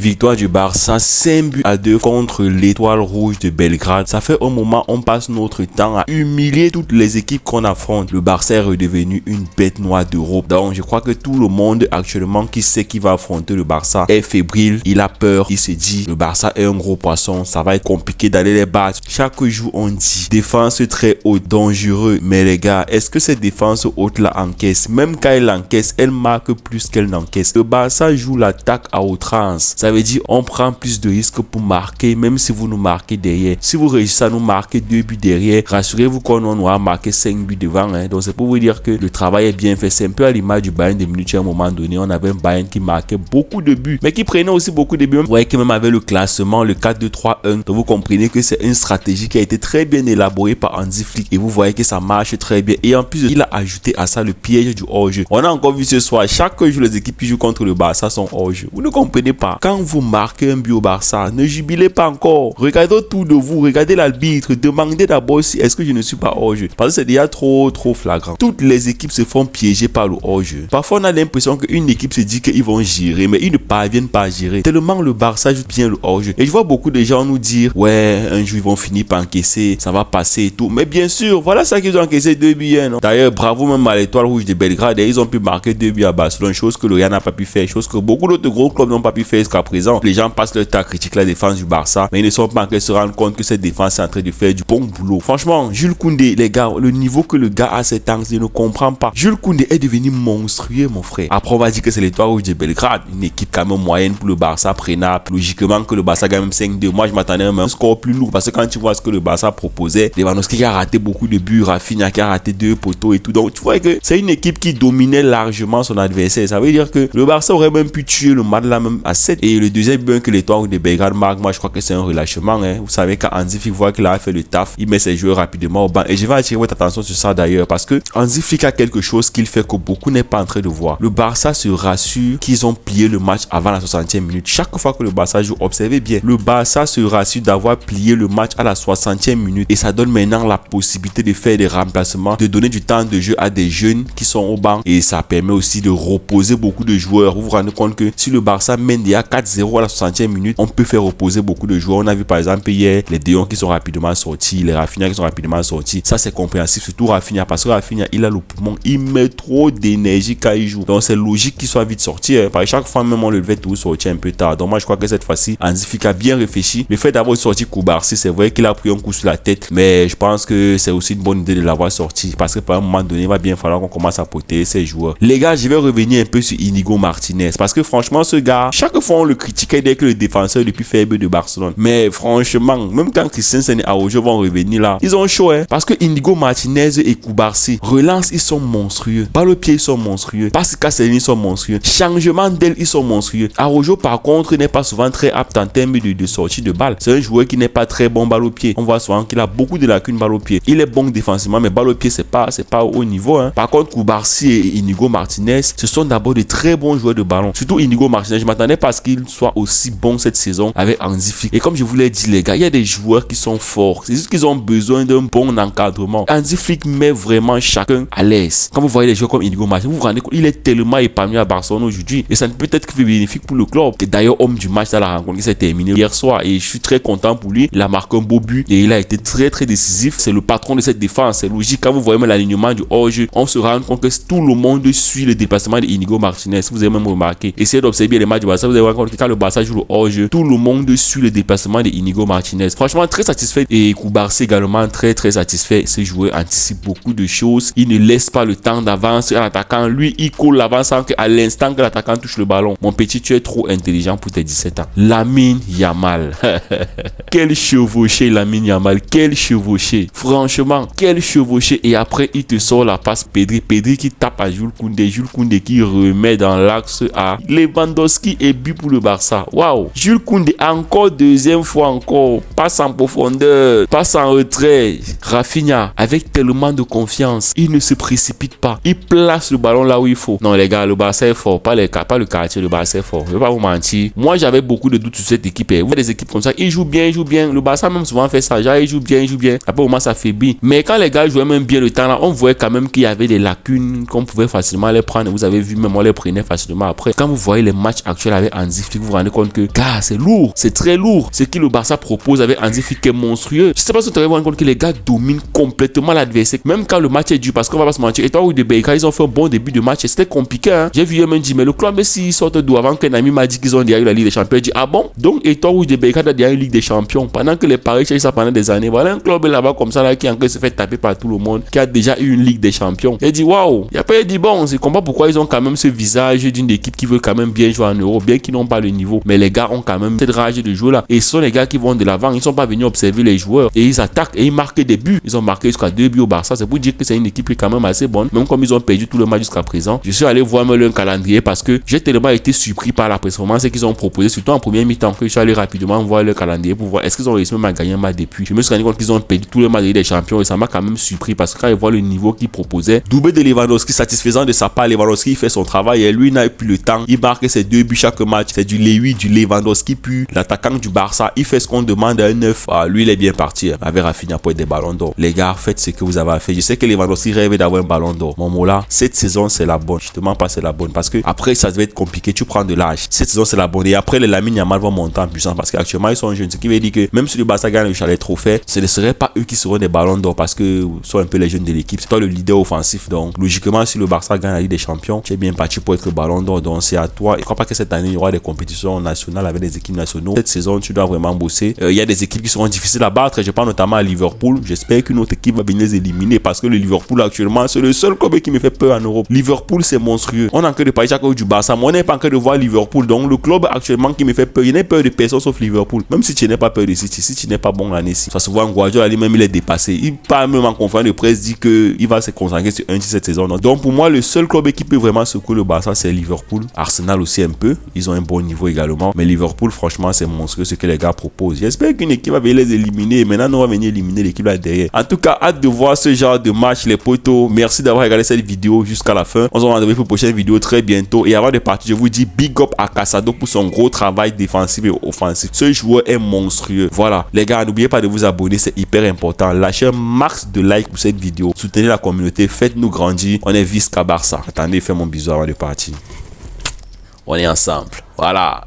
Victoire du Barça 5-2 contre l'Étoile Rouge de Belgrade. Ça fait un moment on passe notre temps à humilier toutes les équipes qu'on affronte. Le Barça est redevenu une bête noire d'Europe. Donc je crois que tout le monde actuellement qui sait qui va affronter le Barça est fébrile. Il a peur. Il se dit le Barça est un gros poisson. Ça va être compliqué d'aller les battre. Chaque jour on dit défense très haute, dangereux. Mais les gars, est-ce que cette défense haute là encaisse? Même quand elle encaisse, elle marque plus qu'elle n'encaisse. Le Barça joue l'attaque à outrance. Ça veut dire on prend plus de risques pour marquer, même si vous nous marquez derrière. Si vous réussissez à nous marquer 2 buts derrière, rassurez-vous qu'on aura marqué 5 buts devant. Donc c'est pour vous dire que le travail est bien fait. C'est un peu à l'image du Bayern de Munich. À un moment donné, on avait un Bayern qui marquait beaucoup de buts, mais qui prenait aussi beaucoup de buts. Vous voyez que même avec le classement, le 4-2-3-1, donc vous comprenez que c'est une stratégie qui a été très bien élaborée par Hansi Flick. Et vous voyez que ça marche très bien. Et en plus, il a ajouté à ça le piège du hors-jeu. On a encore vu ce soir, chaque jour les équipes qui jouent contre le Barça sont hors-jeu. Vous ne comprenez pas. Quand vous marquez un but au Barça, ne jubilez pas encore. Regardez autour de vous, regardez l'arbitre, demandez d'abord si est-ce que je ne suis pas hors-jeu. Parce que c'est déjà trop flagrant. Toutes les équipes se font piéger par le hors-jeu. Parfois on a l'impression qu'une équipe se dit qu'ils vont gérer, mais ils ne parviennent pas à gérer. Tellement le Barça joue bien le hors-jeu. Et je vois beaucoup de gens nous dire, ouais, un jour ils vont finir par encaisser, ça va passer et tout. Mais bien sûr, voilà ça qu'ils ont encaissé 2 buts. D'ailleurs, bravo même à l'Étoile Rouge de Belgrade. Et ils ont pu marquer 2 buts à Barcelone, chose que le Real n'a pas pu faire, chose que beaucoup d'autres gros clubs n'ont pas pu faire jusqu'à présent. Les gens passent leur temps à critiquer la défense du Barça, mais ils ne sont pas en train de se rendre compte que cette défense est en train de faire du bon boulot. Franchement, Jules Koundé, les gars, le niveau que le gars a ces temps, je ne comprends pas. Jules Koundé est devenu monstrueux, mon frère. Après, on va dire que c'est l'Étoile Rouge de Belgrade, une équipe quand même moyenne pour le Barça, prenable. Logiquement que le Barça gagne même 5-2. Moi, je m'attendais à un score plus lourd parce que quand tu vois ce que le Barça proposait, Lewandowski qui a raté beaucoup de buts, Rafinha qui a raté 2 poteaux et tout. Donc, tu vois que c'est une équipe qui dominait largement son adversaire. Ça veut dire que le Barça aurait même pu tuer le match là même à 7. Et le deuxième but que l'Étoile de Belgrade marque, moi je crois que c'est un relâchement. Vous savez quand Hansi Flick voit qu'il a fait le taf, il met ses joueurs rapidement au banc. Et je vais attirer votre attention sur ça d'ailleurs parce que Hansi Flick a quelque chose qu'il fait que beaucoup n'est pas en train de voir. Le Barça se rassure qu'ils ont plié le match avant la 60e minute. Chaque fois que le Barça joue, observez bien, le Barça se rassure d'avoir plié le match à la 60e minute et ça donne maintenant la possibilité de faire des remplacements, de donner du temps de jeu à des jeunes qui sont au banc et ça permet aussi de reposer beaucoup de joueurs. Vous vous rendez compte que si le Barça mène déjà 4-0 à la 60e minute, on peut faire reposer beaucoup de joueurs. On a vu par exemple hier les De Jong qui sont rapidement sortis, les Rafinha qui sont rapidement sortis. Ça c'est compréhensif, surtout Rafinha parce que Rafinha il a le poumon, il met trop d'énergie quand il joue. Donc c'est logique qu'il soit vite sorti. Par chaque fois même on le devait tout sortir un peu tard. Donc moi je crois que cette fois-ci Hansi Flick a bien réfléchi. Le fait d'avoir sorti Koubarsi, c'est vrai qu'il a pris un coup sur la tête, mais je pense que c'est aussi une bonne idée de l'avoir sorti parce que par un moment donné il va bien falloir qu'on commence à protéger ces joueurs. Les gars, je vais revenir un peu sur Inigo Martinez parce que franchement ce gars, chaque fois on le critiquait dès que le défenseur le plus faible de Barcelone, mais franchement même quand Christensen et Araujo vont revenir là, ils ont chaud parce que Inigo Martinez et Koubarsi relance, ils sont monstrueux, balle au pied ils sont monstrueux, passe Castellini ils sont monstrueux, changement d'aile ils sont monstrueux. Araujo par contre n'est pas souvent très apte en termes de sortie de balle, c'est un joueur qui n'est pas très bon balle au pied. On voit souvent qu'il a beaucoup de lacunes balle au pied. Il est bon défensivement mais balle au pied c'est pas au haut niveau. Par contre Koubarsi et Inigo Martinez, ce sont d'abord de très bons joueurs de ballon. Surtout Inigo Martinez, je m'attendais pas à ce qu'il soit aussi bon cette saison avec Hansi Flick. Et comme je vous l'ai dit les gars, il y a des joueurs qui sont forts. C'est juste qu'ils ont besoin d'un bon encadrement. Hansi Flick met vraiment chacun à l'aise. Quand vous voyez des joueurs comme Inigo Martinez, vous vous rendez compte, il est tellement épanoui à Barcelone aujourd'hui. Et ça ne peut être que bénéfique pour le club. Et d'ailleurs, homme du match dans la rencontre qui s'est terminée hier soir. Et je suis très content pour lui. Il a marqué un beau but et il a été très décisif. C'est le patron de cette défense. C'est logique. Quand vous voyez même l'alignement du hors-jeu, on se rend compte que tout le monde suit le déplacement de Inigo Martinez. Vous avez même remarqué. Essayez d'observer bien les matchs du Barça. Vous allez voir que quand le Barça joue le hors-jeu, tout le monde suit le déplacement de Inigo Martinez. Franchement, très satisfait. Et Koubarsi également très satisfait. Ce joueur anticipe beaucoup de choses. Il ne laisse pas le temps d'avance à l'attaquant. Lui, il colle l'avance sans qu'à l'instant que l'attaquant touche le ballon. Mon petit, tu es trop intelligent pour tes 17 ans. Lamine Yamal. Quel chevauché Lamine Yamal. Quel chevauché. Franchement, quel chevauché. Et après, il te sort la passe Pedri. Pedri qui tape à Jules Koundé. Jules Koundé qui remet dans l'axe à Lewandowski et but pour le Barça. Waouh. Jules Koundé encore deuxième fois encore. Passe en profondeur. Passe en retrait. Rafinha avec tellement de confiance. Il ne se précipite pas. Il place le ballon là où il faut. Non les gars, le Barça est fort. Pas le quartier, le Barça est fort. Je vais pas vous mentir. Moi j'avais beaucoup de doutes sur cette équipe. Vous voyez des équipes comme ça, ils jouent bien. Le Barça même souvent fait ça. Genre, ils jouent bien. Après au moins ça faiblit. Mais quand les gars jouaient même bien le temps là, on voyait quand même qu'il y avait des lacunes qu'on pouvait facilement les prendre. Vous avez vu même on les prenait facilement après. Quand vous voyez les matchs actuels avec Hansi statistiques, vous vous rendez compte que, gars, c'est lourd, c'est très lourd. Ce que le Barça propose avec Hansi Flick est monstrueux. Je sais pas si vous vous rendez compte que les gars dominent complètement l'adversaire, même quand le match est dur, parce qu'on va pas se mentir. Et toi, de Belgrade, ils ont fait un bon début de match et c'était compliqué. Hein. J'ai vu même dire, mais le club, mais s'ils sortent d'où avant qu'un ami m'a dit qu'ils ont déjà eu la Ligue des Champions, il dit, ah bon? Donc, et toi, de Belgrade a déjà eu la Ligue des Champions pendant que les Paris cherchent ça pendant des années. Voilà un club là-bas comme ça là qui en se fait taper par tout le monde, qui a déjà eu une Ligue des Champions. Il dit waouh. Il a pas dit bon, je comprends pourquoi ils ont quand même ce visage d'une équipe qui veut quand même bien jouer en Europe, bien qu'ils n'ont pas le niveau. Mais les gars ont quand même cette rage de jouer là. Et ce sont les gars qui vont de l'avant. Ils sont pas venus observer les joueurs et ils attaquent et ils marquent des buts. Ils ont marqué jusqu'à 2 buts au Barça. C'est pour dire que c'est une équipe qui est quand même assez bonne. Même comme ils ont perdu tout le match jusqu'à présent. Je suis allé voir leur calendrier parce que j'ai tellement été surpris par la performance qu'ils ont proposé, surtout en première mi-temps, que je suis allé rapidement voir leur calendrier pour voir est-ce qu'ils ont réussi même à gagner un match depuis. Je me suis rendu compte qu'ils ont perdu tout le match des champions et ça m'a quand même surpris parce que quand ils voient le niveau qu'ils proposaient, doublé de Lewandowski, satisfaisant de sa part. Lewandowski fait son travail et lui n'a plus le temps. Il marque ses 2 buts chaque match. C'est du Lewandowski puis l'attaquant du Barça. Il fait ce qu'on demande à un neuf. Ah, lui il est bien parti avec Rafinha pour être des ballons d'or. Les gars, faites ce que vous avez à faire. Je sais que Lewandowski rêve d'avoir un ballon d'or. Mon mot là, cette saison c'est la bonne. Je te mens pas, c'est la bonne parce que après ça devait être compliqué. Tu prends de l'âge. Cette saison c'est la bonne et après les Lamine Yamal vont monter en puissance parce qu'actuellement ils sont jeunes. Ce qui veut dire que même si le Barça gagne le chalet trophée, ce ne serait pas eux qui seront des ballons d'or parce que sont un peu les jeunes de l'équipe. C'est toi le leader offensif. Donc logiquement si le Barça gagne la Ligue des Champions, tu es bien parti pour être ballon d'or. Donc c'est à toi. Et je crois pas que cette année il y aura des compétitions nationales avec des équipes nationales. Cette saison tu dois vraiment bosser. Il y a des équipes qui seront difficiles à battre. Je pense notamment à Liverpool. J'espère qu'une autre équipe va venir les éliminer parce que le Liverpool actuellement c'est le seul club qui me fait peur en Europe. Liverpool c'est monstrueux. On a que de parler chaque fois du Barça. Moi on n'est pas encore de voir Liverpool. Donc le club actuellement qui me fait peur, il n'est peur de personne sauf Liverpool. Même si tu n'es pas peur de City, si tu n'es pas bon l'année-ci. Ça se voit en Guardiola lui-même il est dépassé. Il parle même en conférence de presse dit que il va se concentrer sur un titre cette saison. Donc pour moi le seul club qui peut vraiment secouer le Barça c'est Liverpool. Arsenal aussi un peu. Ils ont un bon niveau également. Mais Liverpool franchement c'est monstrueux ce que les gars proposent. J'espère qu'une équipe va venir les éliminer. Maintenant on va venir éliminer l'équipe là derrière. En tout cas hâte de voir ce genre de match les potos. Merci d'avoir regardé cette vidéo jusqu'à la fin. On se retrouve pour une prochaine vidéo très bientôt. Et avant de partir je vous dis big up à Casado pour son gros travail défensif et offensif. Ce joueur est monstrueux. Voilà les gars, n'oubliez pas de vous abonner, c'est hyper important. Lâchez un max de like pour cette vidéo. Soutenez la communauté, faites-nous grandir. On est Visca Barça. Attendez, fais mon bisou avant de partir. On est ensemble. Voilà.